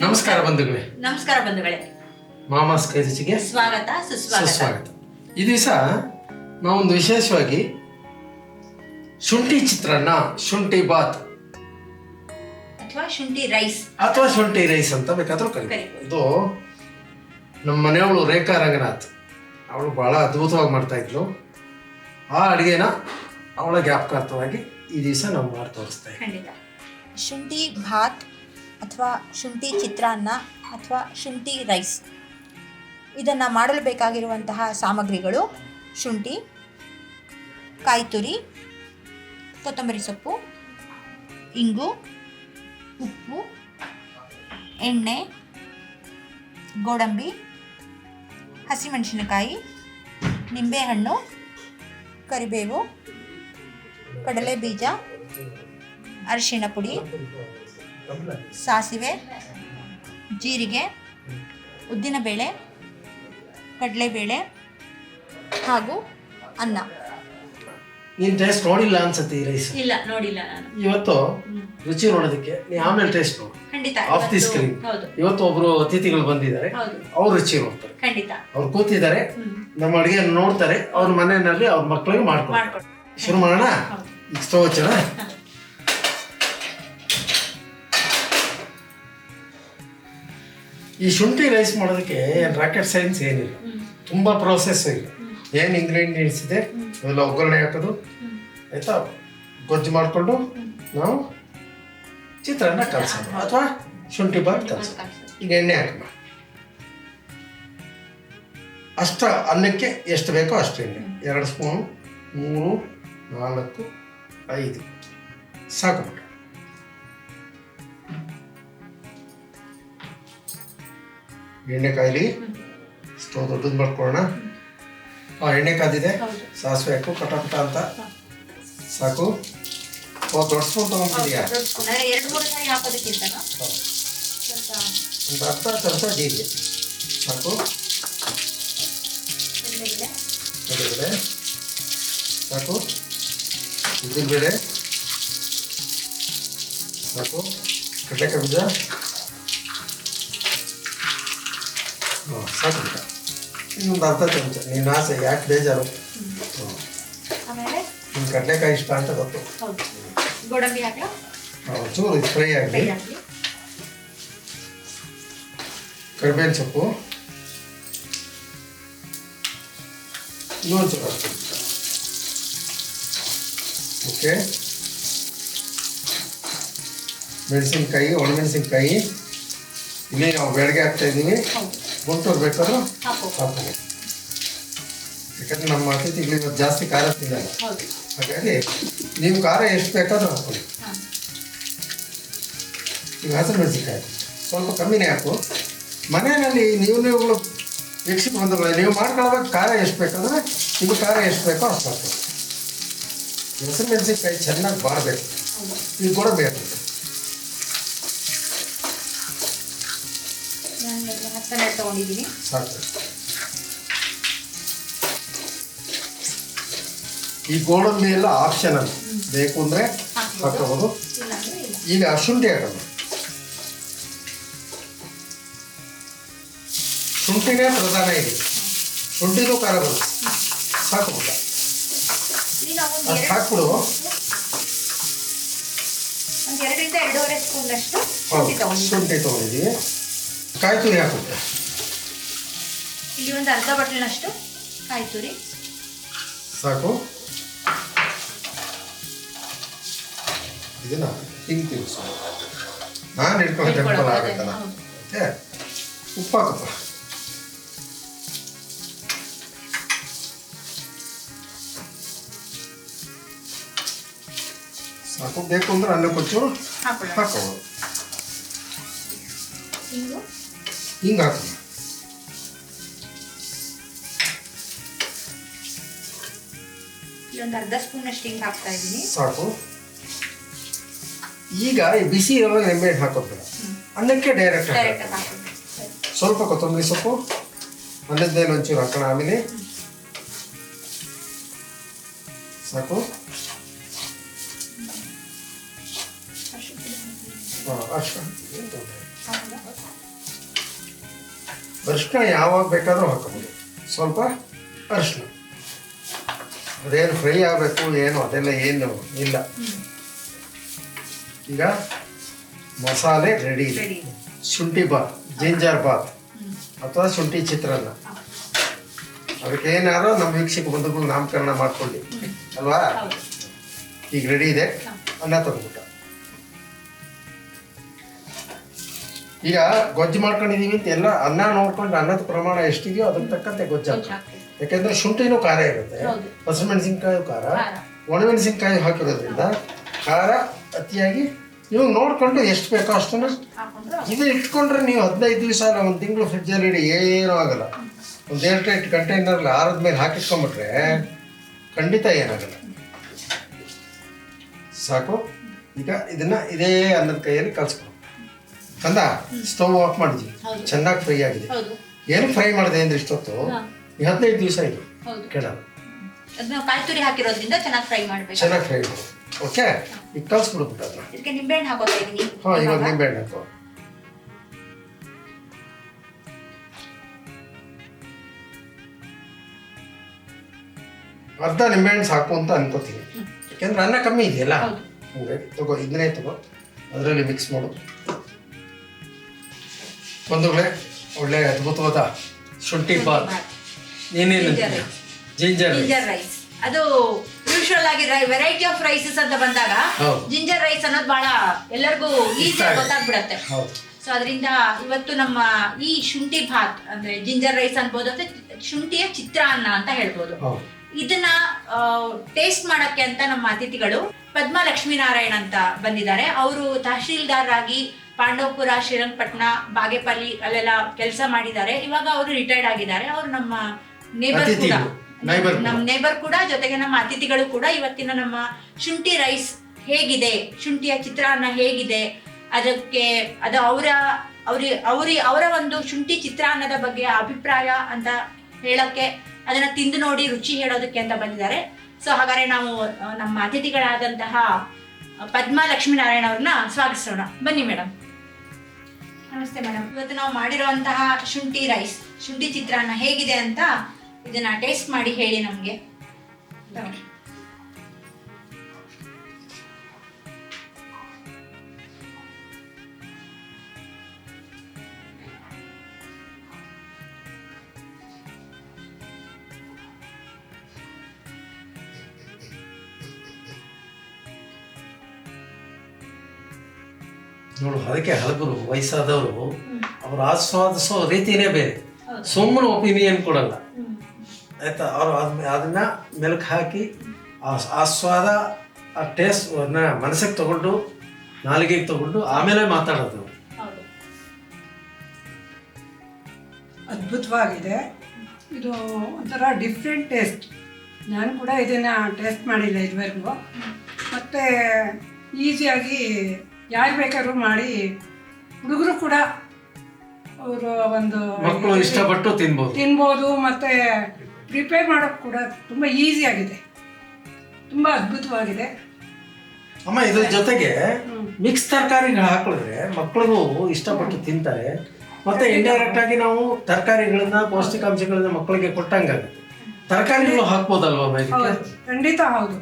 ನಮಸ್ಕಾರ ಬಂಧುಗಳೇ. ನಮಸ್ಕಾರ ಬಂಧುಗಳೇ. ಮಾಮಾಸ್ ಕೈ ರುಚಿಗೆ ಸ್ವಾಗತ ಸುಸ್ವಾಗತ. ಈ ದಿವಸ ನಾವೊಂದು ವಿಶೇಷವಾಗಿ ಶುಂಠಿ ಚಿತ್ರಾನ್ನ, ಶುಂಠಿ ಬಾತ್ ಅಥವಾ ಶುಂಠಿ ರೈಸ್ ಅಂತ ಬೇಕಾದ್ರೂ ಕರೀತಾರೆ. ಇದು ನಮ್ಮ ಮನೆಯವಳು ರೇಖಾ ರಂಗನಾಥ್, ಅವಳು ಬಹಳ ಅದ್ಭುತವಾಗಿ ಮಾಡ್ತಾ ಇದ್ಲು. ಆ ಅಡುಗೆನ ಅವಳ ಜ್ಞಾಪಕಾರ್ಥವಾಗಿ ಈ ದಿವಸ ನಾವು ಮಾಡಿ ತೋರಿಸ್ತಾ ಇದ್ದೀವಿ. ಶುಂಠಿ ಭಾತ್ ಅಥವಾ ಶುಂಠಿ ಚಿತ್ರಾನ್ನ ಅಥವಾ ಶುಂಠಿ ರೈಸ್, ಇದನ್ನು ಮಾಡಲು ಬೇಕಾಗಿರುವಂತಹ ಸಾಮಗ್ರಿಗಳು: ಶುಂಠಿ, ಕಾಯಿ ತುರಿ, ಕೊತ್ತಂಬರಿ ಸೊಪ್ಪು, ಇಂಗು, ಉಪ್ಪು, ಎಣ್ಣೆ, ಗೋಡಂಬಿ, ಹಸಿಮೆಣಸಿನಕಾಯಿ, ನಿಂಬೆಹಣ್ಣು, ಕರಿಬೇವು, ಕಡಲೆ ಬೀಜ, ಅರಿಶಿಣ ಪುಡಿ, ಸಾಸಿವೆ, ಜೀರಿಗೆ, ಉದ್ದಿನಬೇಳೆ, ಕಡಲೆಬೇಳೆ ಹಾಗೂ ಅನ್ನ. ನೀನು ಟೇಸ್ಟ್ ನೋಡಿಲ್ಲ ಅನ್ಸುತ್ತೆ ಈ ರೈಸ್? ಇಲ್ಲ, ನೋಡಿಲ್ಲ ನಾನು. ಇವತ್ತು ರುಚಿ ನೋಡೋದಕ್ಕೆ ನೀ ಆಮೇಲೆ ಟೇಸ್ಟ್ ನೋಡು. ಖಂಡಿತ. Of the screen. ಇವತ್ತು ಒಬ್ರು ಅತಿಥಿಗಳು ಬಂದಿದ್ದಾರೆ, ಅವ್ರು ರುಚಿ ನೋಡ್ತಾರೆ. ಖಂಡಿತ. ಅವ್ರು ಕೂತಿದ್ದಾರೆ, ನಮ್ಮ ಅಡುಗೆ ನೋಡ್ತಾರೆ. ಅವ್ರ ಮನೆಯಲ್ಲಿ ಅವ್ರ ಮಕ್ಕಳಿಗೆ ಮಾಡ್ಕೊಂಡು ಶುರು ಮಾಡೋಣ. ಈಗ ಸ್ಟವ್ ಹಚ್ಚೋಣ. ಈ ಶುಂಠಿ ರೈಸ್ ಮಾಡೋದಕ್ಕೆ ರಾಕೆಟ್ ಸೈನ್ಸ್ ಏನಿಲ್ಲ, ತುಂಬ ಪ್ರೋಸೆಸ್ ಇಲ್ಲ. ಏನು ಇಂಗ್ರೀಡಿಯೆಂಟ್ಸ್ ಇದೆ ಅವೆಲ್ಲ ಒಗ್ಗರಣೆ ಹಾಕೋದು, ಆಯಿತಾ? ಗೊಜ್ಜು ಮಾಡಿಕೊಂಡು ನಾವು ಚಿತ್ರಾನ್ನ ಕಲಸೋದು ಅಥವಾ ಶುಂಠಿ ಬಾತ್ ಕಲಸೋದು. ಈಗ ಎಣ್ಣೆ ಹಾಕೋಣ. ಅಷ್ಟ ಅನ್ನಕ್ಕೆ ಎಷ್ಟು ಬೇಕೋ ಅಷ್ಟು ಎಣ್ಣೆ, 2 ಸ್ಪೂನು, 3, 4, 5 ಸಾಕು. ಎಣ್ಣೆ ಕಾಯಿಲಿ, ಸ್ಟವ್ ದೊಡ್ಡದು ಮಾಡ್ಕೊಳ್ಳೋಣ. ಎಣ್ಣೆ ಕಾದಿದೆ, ಸಾಸಿವೆ ಹಾಕು ಕಟ ಅಂತ. ಸಾಕು. ದೊಡ್ಡ ಸ್ಪೂನ್ ತಗೊಂಡಿದ್ಯಾ? ಒಂದು ಅರ್ಧ ಚಮಚ ಜೀರಿಗೆ ಸಾಕು. ಕಡಲೆಬೇಳೆ ಸಾಕು, ಉದ್ದಿನಬೇಳೆ ಸಾಕು, ಕಡಲೆಕಾಯಿ ಬೀಜ ಸಾಕು. ಇನ್ನೊಂದು ಅರ್ಧ ಚಮಚ. ನೀನು ಆಸೆ, ಯಾಕೆ ಬೇಜಾರು? ನಿನ್ನ ಕಡಲೆಕಾಯಿ ಇಷ್ಟ ಅಂತ ಗೊತ್ತು. ಗೋಡಂಬಿ ಹಾಕಿ ಚೂರು ಇದು ಫ್ರೈ ಆಗಲಿ. ಕರಿಬೇವಿನ ಸೊಪ್ಪು ಇನ್ನೊಂದು ಚೂರು ಹಾಕ್ತೀನಿ. ಓಕೆ. ಮೆಣಸಿನ್ಕಾಯಿ, ಒಣಮೆಣಸಿನ್ಕಾಯಿ ಇಲ್ಲಿ ನಾವು ಬೆಳಗ್ಗೆ ಹಾಕ್ತಾ ಇದ್ದೀವಿ. ಗುಂಟೂರು ಬೇಕಾದ್ರೂ ಹಾಕ್ತೀವಿ, ಯಾಕಂದ್ರೆ ನಮ್ಮ ಅತಿಥಿಗಳು ಇವತ್ತು ಜಾಸ್ತಿ ಖಾರ ತಿನ್ನಲ್ಲ. ಹಾಗಾಗಿ ನೀವು ಖಾರ ಎಷ್ಟು ಬೇಕಾದ್ರೂ ಹಾಕೊಳ್ಳಿ. ಈಗ ಹಸಿರು ಮೆಣಸಿನ್ಕಾಯಿ ಸ್ವಲ್ಪ ಕಮ್ಮಿನೇ ಹಾಕು. ಮನೆಯಲ್ಲಿ ನೀವುಗಳು ವೀಕ್ಷಕ ಬಂಧುಗಳು, ನೀವು ಮಾಡ್ಕೊಳ್ಬೇಕು. ಖಾರ ಎಷ್ಟು ಬೇಕಾದ್ರೆ ಇದು ಖಾರ ಎಷ್ಟು ಬೇಕೋ ಅಷ್ಟು ಹಾಕಿ. ಹಸಿರು ಮೆಣಸಿನ್ಕಾಯಿ ಚೆನ್ನಾಗಿ ಬಾಡಬೇಕು. ಇದು ಕೂಡ ಬೇಕು. ತಗೊಂಡಿದ್ದೀನಿ ಸಾಕು. ಈ ಗೋಡಂಬಿ ಎಲ್ಲ ಆಪ್ಷನಲ್, ಬೇಕು ಅಂದರೆ ಹಾಕೋಬೋದು. ಈಗ ಶುಂಠಿ ಹಾಕೋದು. ಶುಂಠಿನೇ ಪ್ರಧಾನ ಇದೆ. ಶುಂಠಿನೂ ಖಾರ ಬರುತ್ತೆ. ಸಾಕು ಬಿಡ, ಅಷ್ಟು ಹಾಕ್ಬಿಡು. 2ರಿಂದ 2.5 ಸ್ಪೂನಷ್ಟು ಶುಂಠಿ ತೊಗೊಂಡಿದ್ದೀವಿ. ಕಾಯಿ ತುರಿ ಹಾಕುತ್ತೆ. ಇಲ್ಲಿ ಒಂದು ಅರ್ಧ ಬಟ್ಲಿನಷ್ಟು ಕಾಯಿ ತುರಿ ಸಾಕು. ಇದನ್ನ ಹಿಂಗೆ ತಿನ್ನಿಸು. ನಾನು ಹಿಡ್ಕೊಂಡು ಟೆಂಪಲ್ ಆಗಬೇಕಲ್ಲ. ಓಕೆ. ಉಪ್ಪು ಹಾಕಪ್ಪ. ಸಾಕು. ಬೇಕು ಅಂದ್ರೆ ಅನ್ನ ಕೊಚ್ಚು ಹಾಕೋದು. ಹಿಂಗೆ ಹಾಕೋದು. ಒಂದು ಅರ್ಧ ಸ್ಪೂನಷ್ಟು ಹಿಂಗೆ ಹಾಕ್ತಾ ಇದ್ದೀನಿ. ಸಾಕು. ಈಗ ಬಿಸಿ ಇರೋ ನಿಂಬೆ ಹಾಕೋದು, ಅನ್ನಕ್ಕೆ ಡೈರೆಕ್ಟ್ ಹಾಕೋದು. ಸ್ವಲ್ಪ ಕೊತ್ತಂಬರಿ ಸೊಪ್ಪು, ಅನ್ನದ ಮೇಲೆ ಒಂಚೂರು ಹಾಕೋಣ. ಆಮೇಲೆ ಸಾಕು. ಅರಿಶಿನ ಅರಿಶಿನ ಯಾವಾಗ ಬೇಕಾದರೂ ಹಾಕೋಬೋದು. ಸ್ವಲ್ಪ ಅರಿಶಿನ, ಅದೇನು ಫ್ರೈ ಆಗಬೇಕು ಏನು ಅದೆಲ್ಲ ಏನು ಇಲ್ಲ. ಈಗ ಮಸಾಲೆ ರೆಡಿ ಇದೆ. ಶುಂಠಿ ಬಾತ್, ಜಿಂಜರ್ ಬಾತ್ ಅಥವಾ ಶುಂಠಿ ಚಿತ್ರಾನ್ನ, ಅದಕ್ಕೆ ಏನಾದ್ರು ನಮ್ಮ ವೀಕ್ಷಕ ಬಂಧುಗಳು ನಾಮಕರಣ ಮಾಡ್ಕೊಳ್ಳಿ ಅಲ್ವಾ. ಈಗ ರೆಡಿ ಇದೆ. ಅನ್ನ ತಗೊಂಡ್ಬಿಟ್ಟ. ಈಗ ಗೊಜ್ಜು ಮಾಡ್ಕೊಂಡಿದೀವಿ ಅಂತ ಎಲ್ಲ ಅನ್ನ ನೋಡ್ಕೊಂಡು ಅನ್ನದ ಪ್ರಮಾಣ ಎಷ್ಟಿದೆಯೋ ಅದ್ರ ತಕ್ಕಂತೆ ಗೊಜ್ಜು ಹಾಕ್ಬೇಕು. ಯಾಕೆಂದ್ರೆ ಶುಂಠಿನೂ ಖಾರ ಇರುತ್ತೆ, ಹಸಿಮೆಣಸಿನ್ಕಾಯಿ ಖಾರ, ಒಣಮೆಣಸಿನ್ಕಾಯಿ ಹಾಕಿರೋದ್ರಿಂದ ಖಾರ ಅತಿಯಾಗಿ ಇವಾಗ ನೋಡ್ಕೊಂಡು ಎಷ್ಟು ಬೇಕೋ ಅಷ್ಟನ್ನು ಇದು ಇಟ್ಕೊಂಡ್ರೆ ನೀವು 15 ದಿವಸ ಅಲ್ಲ 1 ತಿಂಗಳು ಫ್ರಿಜ್ಜಲ್ಲಿ ಇಡಿ, ಏನೂ ಆಗಲ್ಲ. ಒಂದು 8 ಕಂಟೈನರ್ಲಿ ಆರದ್ಮೇಲೆ ಹಾಕಿಟ್ಕೊಂಡ್ಬಿಟ್ರೆ ಖಂಡಿತ ಏನಾಗಲ್ಲ. ಸಾಕು. ಈಗ ಇದನ್ನ ಇದೇ ಅನ್ನದ ಕೈಯಲ್ಲಿ ಕಲ್ಸ್ಕೊಂಡು ಕಂದ ಸ್ಟವ್ ಆಫ್ ಮಾಡಿದ್ವಿ. ಚೆನ್ನಾಗಿ ಫ್ರೈ ಆಗಿದೆ. ಏನು ಫ್ರೈ ಮಾಡಿದೆ ಅಂದ್ರೆ ಇಷ್ಟೊತ್ತು 15 ದಿವಸ ಇದು ಕೆಡಲ್ಲ. ಕಾಯಿ ತುರಿ ಹಾಕಿರೋದ್ರಿಂದ ಚೆನ್ನಾಗಿ ಫ್ರೈ ಮಾಡಬೇಕು. ಚೆನ್ನಾಗಿ ಫ್ರೈ ಮಾಡಿ. ಓಕೆ, ಈಗ ಕಲ್ಸ್ಬಿಡ್ಬಿಟ್ಟು ಅದನ್ನ. ಇದಕ್ಕೆ ನಿಂಬೆಹಣ್ಣು ಹಾಕೋತಾ ಇದೀನಿ. ಹಾಂ, ಇವಾಗ ನಿಂಬೆಹಣ್ಣು ಹಾಕೋ. ಅರ್ಧ ನಿಂಬೆಹಣ್ಣು ಸಾಕು ಅಂತ ಅನ್ಕೋತೀನಿ, ಯಾಕೆಂದ್ರೆ ಅನ್ನ ಕಮ್ಮಿ ಇದೆಯಲ್ಲ. ಹಂಗಾಗಿ ತಗೋ, ಇದನ್ನೇ ತಗೋ, ಅದರಲ್ಲಿ ಮಿಕ್ಸ್ ಮಾಡು. ಬಂಧುಗಳೇ, ಒಳ್ಳೆ ಅದ್ಭುತವಾದ ಶುಂಠಿ ಬಾತ್, ಏನೇನು ಜಿಂಜರ್ ರೈಸ್. ಅದು ಯೂಶುವಲ್ ಆಗಿ ವೆರೈಟಿ ಆಫ್ ರೈಸಸ್ ಅಂತ ಬಂದಾಗ ಜಿಂಜರ್ ರೈಸ್ ಅನ್ನೋದು ಬಹಳ ಎಲ್ಲರಿಗೂ ಈಸಿ ಗೊತ್ತಾಗ್ಬಿಡತ್ತೆ. ಸೊ ಅದರಿಂದ ಇವತ್ತು ನಮ್ಮ ಈ ಶುಂಠಿ ಭಾತ್ ಅಂದ್ರೆ ಜಿಂಜರ್ ರೈಸ್ ಅನ್ಬೋದು, ಅಂದ್ರೆ ಶುಂಠಿಯ ಚಿತ್ರಾನ್ನ ಅಂತ ಹೇಳ್ಬೋದು. ಇದನ್ನ ಟೇಸ್ಟ್ ಮಾಡಕ್ಕೆ ಅಂತ ನಮ್ಮ ಅತಿಥಿಗಳು ಪದ್ಮಾ ಲಕ್ಷ್ಮೀನಾರಾಯಣ್ ಅಂತ ಬಂದಿದ್ದಾರೆ. ಅವರು ತಹಶೀಲ್ದಾರ್ ಆಗಿ ಪಾಂಡವಪುರ, ಶ್ರೀರಂಗಪಟ್ಟಣ, ಬಾಗೇಪಲ್ಲಿ ಅಲ್ಲೆಲ್ಲ ಕೆಲಸ ಮಾಡಿದ್ದಾರೆ. ಇವಾಗ ಅವರು ರಿಟೈರ್ಡ್ ಆಗಿದ್ದಾರೆ. ಅವರು ನಮ್ಮ ನೇಬರ್ ಕೂಡ, ನಮ್ಮ ನೇಬರ್ ಕೂಡ, ಜೊತೆಗೆ ನಮ್ಮ ಅತಿಥಿಗಳು ಕೂಡ ಇವತ್ತಿನ ನಮ್ಮ ಶುಂಠಿ ರೈಸ್ ಹೇಗಿದೆ, ಶುಂಠಿಯ ಚಿತ್ರಾನ್ನ ಹೇಗಿದೆ, ಅದಕ್ಕೆ ಅದು ಅವರ ಒಂದು ಶುಂಠಿ ಚಿತ್ರಾನ್ನದ ಬಗ್ಗೆ ಅಭಿಪ್ರಾಯ ಅಂತ ಹೇಳಕ್ಕೆ, ಅದನ್ನ ತಿಂದು ನೋಡಿ ರುಚಿ ಹೇಳೋದಕ್ಕೆ ಅಂತ ಬಂದಿದ್ದಾರೆ. ಸೊ ಹಾಗಾದ್ರೆ ನಾವು ನಮ್ಮ ಅತಿಥಿಗಳಾದಂತಹ ಪದ್ಮಾ ಲಕ್ಷ್ಮೀನಾರಾಯಣ್ ಅವ್ರನ್ನ ಸ್ವಾಗತಿಸೋಣ. ಬನ್ನಿ ಮೇಡಮ್. ನಮಸ್ತೆ ಮೇಡಮ್. ಇವತ್ತು ನಾವು ಮಾಡಿರುವಂತಹ ಶುಂಠಿ ರೈಸ್, ಶುಂಠಿ ಚಿತ್ರಾನ್ನ ಹೇಗಿದೆ ಅಂತ ಇದನ್ನ ಟೇಸ್ಟ್ ಮಾಡಿ ಹೇಳಿ ನಮ್ಗೆ. ನೋಡು, ಅದಕ್ಕೆ ಹಲಗರು ವಯಸ್ಸಾದವರು ಅವ್ರು ಆಸ್ವಾದಿಸೋ ರೀತಿನೇ ಬೇರೆ. ಸುಮ್ಮನೆ ಒಪಿನಿಯನ್ ಕೊಡಲ್ಲ, ಆಯ್ತಾ. ಅವರು ಅದನ್ನ ಮೆಲುಕು ಹಾಕಿ ಆಸ್ವಾದ, ಆ ಟೇಸ್ಟ್ ಮನಸ್ಸಿಗೆ ತಗೊಂಡು, ನಾಲಿಗೆಗೆ ತಗೊಂಡು ಆಮೇಲೆ ಮಾತಾಡೋದು. ಅದ್ಭುತವಾಗಿದೆ. ಇದು ಒಂಥರ ಡಿಫ್ರೆಂಟ್ ಟೇಸ್ಟ್. ನಾನು ಕೂಡ ಇದನ್ನು ಟೇಸ್ಟ್ ಮಾಡಿಲ್ಲ ಇದುವರೆಗೂ. ಮತ್ತು ಈಸಿಯಾಗಿ ಯಾರು ಬೇಕಾದ್ರೂ ಮಾಡಿ, ಹುಡುಗರು ಕೂಡ ಅವರು ಒಂದು ಮಕ್ಕಳು ಇಷ್ಟಪಟ್ಟು ತಿನ್ಬೋದು. ಮತ್ತು ಪ್ರಿಪೇರ್ ಮಾಡೋಕ್ಕೆ ಕೂಡ ತುಂಬ ಈಸಿಯಾಗಿದೆ, ತುಂಬ ಅದ್ಭುತವಾಗಿದೆ. ಅಮ್ಮ, ಇದ್ರ ಜೊತೆಗೆ ಮಿಕ್ಸ್ ತರಕಾರಿಗಳು ಹಾಕಿದ್ರೆ ಮಕ್ಕಳಿಗೂ ಇಷ್ಟಪಟ್ಟು ತಿಂತಾರೆ. ಮತ್ತೆ ಇಂಡೈರೆಕ್ಟ್ ಆಗಿ ನಾವು ತರಕಾರಿಗಳನ್ನ, ಪೌಷ್ಟಿಕಾಂಶಗಳನ್ನ ಮಕ್ಕಳಿಗೆ ಕೊಟ್ಟಂಗಾಗುತ್ತೆ. ತರಕಾರಿಗಳು ಹಾಕ್ಬೋದಲ್ವಾ? ಖಂಡಿತ ಹೌದು,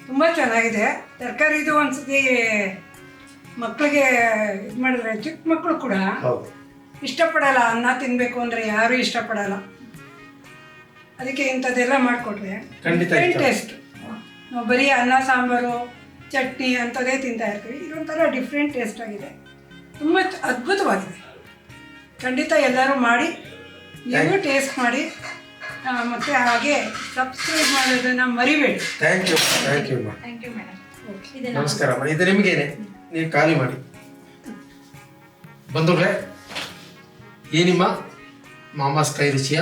ತುಂಬ ಚೆನ್ನಾಗಿದೆ. ತರಕಾರಿದು ಒಂದ್ಸತಿ ಮಕ್ಕಳಿಗೆ ಇದು ಮಾಡಿದ್ರೆ, ಚಿಕ್ಕ ಮಕ್ಕಳು ಕೂಡ ಇಷ್ಟಪಡಲ್ಲ. ಅನ್ನ ತಿನ್ನಬೇಕು ಅಂದರೆ ಯಾರೂ ಇಷ್ಟಪಡಲ್ಲ. ಅದಕ್ಕೆ ಇಂಥದ್ದೆಲ್ಲ ಮಾಡಿಕೊಟ್ರೆ ಟೇಸ್ಟ್. ನಾವು ಬರೀ ಅನ್ನ, ಸಾಂಬಾರು, ಚಟ್ನಿ ಅಂಥದ್ದೇ ತಿಂತಾ ಇರ್ತೀವಿ. ಇದೊಂಥರ ಡಿಫ್ರೆಂಟ್ ಟೇಸ್ಟ್ ಆಗಿದೆ, ತುಂಬ ಅದ್ಭುತವಾಗಿದೆ. ಖಂಡಿತ ಎಲ್ಲರೂ ಮಾಡಿ, ನೀವು ಟೇಸ್ಟ್ ಮಾಡಿ, ಮತ್ತು ಹಾಗೆ ಸಬ್ಸ್ಕ್ರೈಬ್ ಮಾಡೋದನ್ನು ಮರಿಬೇಡಿ. Thank you madam. ನಮಸ್ಕಾರ. ಇದು ನಿಮಗೇನೆ, ನೀವು ಖಾಲಿ ಮಾಡಿ. ಬಂಧುಗಳೇ, ಈ ನಿಮ್ಮ ಮಾಮಾಸ್ ಕೈ ರುಚಿಯ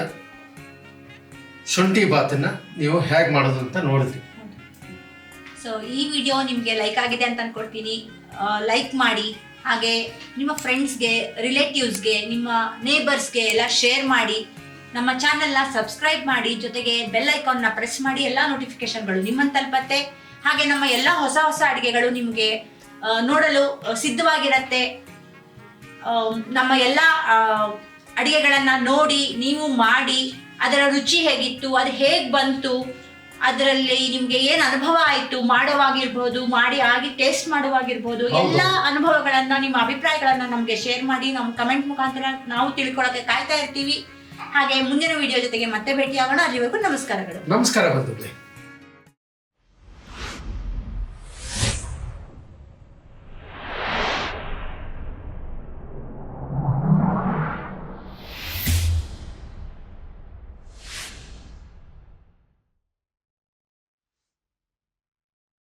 ಶುಂಠಿ ಬಾತನ್ನ ನೀವು ಹೇಗೆ ಮಾಡೋದು ಅಂತ ನೋಡಿದ್ರಿ. ಸೊ ಈ ವಿಡಿಯೋ ನಿಮಗೆ ಲೈಕ್ ಆಗಿದೆ ಅಂತ ಅನ್ಕೊಳ್ತೀನಿ. ಲೈಕ್ ಮಾಡಿ, ಹಾಗೆ ನಿಮ್ಮ ಫ್ರೆಂಡ್ಸ್ಗೆ, ರಿಲೇಟಿವ್ಸ್ಗೆ, ನಿಮ್ಮ ನೇಬರ್ಸ್ಗೆ ಎಲ್ಲ ಶೇರ್ ಮಾಡಿ. ನಮ್ಮ ಚಾನೆಲ್ನ ಸಬ್ಸ್ಕ್ರೈಬ್ ಮಾಡಿ, ಜೊತೆಗೆ ಬೆಲ್ ಐಕಾನ್ನ ಪ್ರೆಸ್ ಮಾಡಿ. ಎಲ್ಲ ನೋಟಿಫಿಕೇಶನ್ಗಳು ನಿಮ್ಮನ್ನು ತಲುಪತ್ತೆ. ಹಾಗೆ ನಮ್ಮ ಎಲ್ಲ ಹೊಸ ಹೊಸ ಅಡುಗೆಗಳು ನಿಮಗೆ ನೋಡಲು ಸಿದ್ಧವಾಗಿರತ್ತೆ. ನಮ್ಮ ಎಲ್ಲ ಅಡಿಗೆಗಳನ್ನ ನೋಡಿ ನೀವು ಮಾಡಿ ಅದರ ರುಚಿ ಹೇಗಿತ್ತು, ಅದು ಹೇಗೆ ಬಂತು, ಅದರಲ್ಲಿ ನಿಮ್ಗೆ ಏನು ಅನುಭವ ಆಯ್ತು, ಮಾಡೋವಾಗಿರ್ಬೋದು, ಮಾಡಿ ಆಗಿ ಟೇಸ್ಟ್ ಮಾಡುವಾಗಿರ್ಬೋದು, ಎಲ್ಲ ಅನುಭವಗಳನ್ನ, ನಿಮ್ಮ ಅಭಿಪ್ರಾಯಗಳನ್ನ ನಮ್ಗೆ ಶೇರ್ ಮಾಡಿ, ನಮ್ಮ ಕಮೆಂಟ್ ಮುಖಾಂತರ ನಾವು ತಿಳ್ಕೊಳಕ್ಕೆ ಕಾಯ್ತಾ ಇರ್ತೀವಿ. ಹಾಗೆ ಮುಂದಿನ ವಿಡಿಯೋ ಜೊತೆಗೆ ಮತ್ತೆ ಭೇಟಿಯಾಗೋಣ. ಅಲ್ಲಿವರೆಗೂ ನಮಸ್ಕಾರಗಳು. ನಮಸ್ಕಾರ ಬಂಧುಗಳೇ.